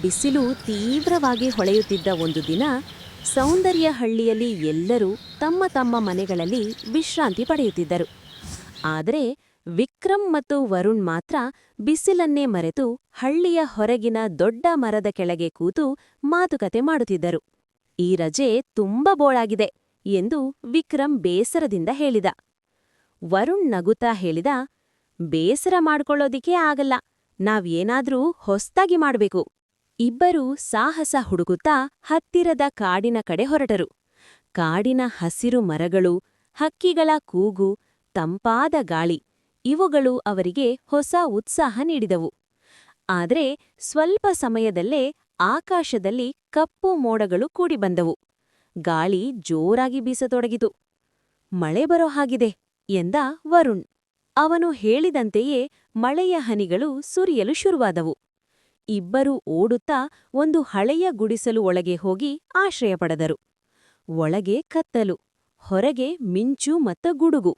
ಬಿಸಿಲು ತೀವ್ರವಾಗಿ ಹೊಳೆಯುತ್ತಿದ್ದ ಒಂದು ದಿನ ಸೌಂದರ್ಯಹಳ್ಳಿಯಲ್ಲಿ ಎಲ್ಲರೂ ತಮ್ಮ ತಮ್ಮ ಮನೆಗಳಲ್ಲಿ ವಿಶ್ರಾಂತಿ ಪಡೆಯುತ್ತಿದ್ದರು. ಆದರೆ ವಿಕ್ರಮ್ ಮತ್ತು ವರುಣ್ ಮಾತ್ರ ಬಿಸಿಲನ್ನೇ ಮರೆತು ಹಳ್ಳಿಯ ಹೊರಗಿನ ದೊಡ್ಡ ಮರದ ಕೆಳಗೆ ಕೂತು ಮಾತುಕತೆ ಮಾಡುತ್ತಿದ್ದರು. ಈ ರಜೆ ತುಂಬಾ ಬೋಳಾಗಿದೆ ಎಂದು ವಿಕ್ರಮ್ ಬೇಸರದಿಂದ ಹೇಳಿದ. ವರುಣ್ ನಗುತ್ತಾ ಹೇಳಿದ, ಬೇಸರ ಮಾಡ್ಕೊಳ್ಳೋದಿಕ್ಕೇ ಆಗಲ್ಲ, ನಾವೇನಾದ್ರೂ ಹೊಸ್ದಾಗಿ ಮಾಡ್ಬೇಕು. ಇಬ್ಬರೂ ಸಾಹಸ ಹುಡುಕುತ್ತಾ ಹತ್ತಿರದ ಕಾಡಿನ ಕಡೆ ಹೊರಟರು. ಕಾಡಿನ ಹಸಿರು ಮರಗಳು, ಹಕ್ಕಿಗಳ ಕೂಗು, ತಂಪಾದ ಗಾಳಿ ಇವುಗಳು ಅವರಿಗೆ ಹೊಸ ಉತ್ಸಾಹ ನೀಡಿದವು. ಆದರೆ ಸ್ವಲ್ಪ ಸಮಯದಲ್ಲೇ ಆಕಾಶದಲ್ಲಿ ಕಪ್ಪು ಮೋಡಗಳು ಕೂಡಿಬಂದವು. ಗಾಳಿ ಜೋರಾಗಿ ಬೀಸತೊಡಗಿತು. ಮಳೆ ಬರೋ ಹಾಗಿದೆ ಎಂದ ವರುಣ್. ಅವನು ಹೇಳಿದಂತೆಯೇ ಮಳೆಯ ಹನಿಗಳು ಸುರಿಯಲು ಶುರುವಾದವು. ಇಬ್ಬರೂ ಓಡುತ್ತಾ ಒಂದು ಹಳೆಯ ಗುಡಿಸಲು ಒಳಗೆ ಹೋಗಿ ಆಶ್ರಯ ಪಡೆದರು. ಒಳಗೆ ಕತ್ತಲು, ಹೊರಗೆ ಮಿಂಚು ಮತ್ತು ಗುಡುಗು.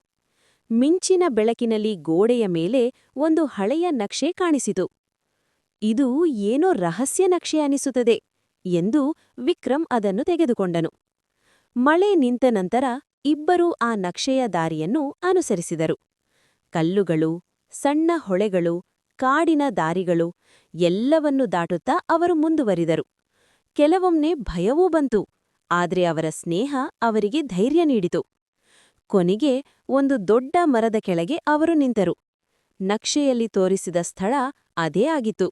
ಮಿಂಚಿನ ಬೆಳಕಿನಲ್ಲಿ ಗೋಡೆಯ ಮೇಲೆ ಒಂದು ಹಳೆಯ ನಕ್ಷೆ ಕಾಣಿಸಿತು. ಇದು ಏನೋ ರಹಸ್ಯ ನಕ್ಷೆ ಅನಿಸುತ್ತದೆ ಎಂದು ವಿಕ್ರಮ್ ಅದನ್ನು ತೆಗೆದುಕೊಂಡನು. ಮಳೆ ನಿಂತ ನಂತರ ಇಬ್ಬರೂ ಆ ನಕ್ಷೆಯ ದಾರಿಯನ್ನು ಅನುಸರಿಸಿದರು. ಕಲ್ಲುಗಳು, ಸಣ್ಣ ಹೊಳೆಗಳು, ಕಾಡಿನ ದಾರಿಗಳು ಎಲ್ಲವನ್ನೂ ದಾಟುತ್ತಾ ಅವರು ಮುಂದುವರಿದರು. ಕೆಲವೊಮ್ಮೆ ಭಯವೂ ಬಂತು, ಆದರೆ ಅವರ ಸ್ನೇಹ ಅವರಿಗೆ ಧೈರ್ಯ ನೀಡಿತು. ಕೊನೆಗೆ ಒಂದು ದೊಡ್ಡ ಮರದ ಕೆಳಗೆ ಅವರು ನಿಂತರು. ನಕ್ಷೆಯಲ್ಲಿ ತೋರಿಸಿದ ಸ್ಥಳ ಅದೇ ಆಗಿತ್ತು.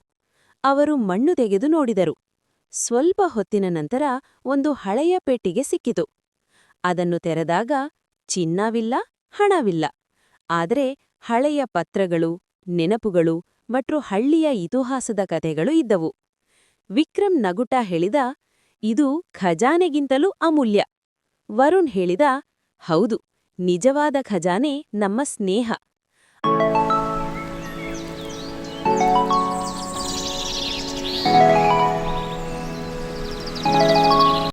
ಅವರು ಮಣ್ಣು ತೆಗೆದು ನೋಡಿದರು. ಸ್ವಲ್ಪ ಹೊತ್ತಿನ ನಂತರ ಒಂದು ಹಳೆಯ ಪೆಟ್ಟಿಗೆ ಸಿಕ್ಕಿತು. ಅದನ್ನು ತೆರೆದಾಗ ಚಿನ್ನವಿಲ್ಲ, ಹಣವಿಲ್ಲ, ಆದರೆ ಹಳೆಯ ಪತ್ರಗಳು, ನೆನಪುಗಳು ಮತ್ತು ಹಳ್ಳಿಯ ಇತಿಹಾಸದ ಕಥೆಗಳು ಇದ್ದವು. ವಿಕ್ರಮ್ ನಗುತ್ತಾ ಹೇಳಿದ, ಇದು ಖಜಾನೆಗಿಂತಲೂ ಅಮೂಲ್ಯ. ವರುಣ್ ಹೇಳಿದ, ಹೌದು, ನಿಜವಾದ ಖಜಾನೆ ನಮ್ಮ ಸ್ನೇಹ.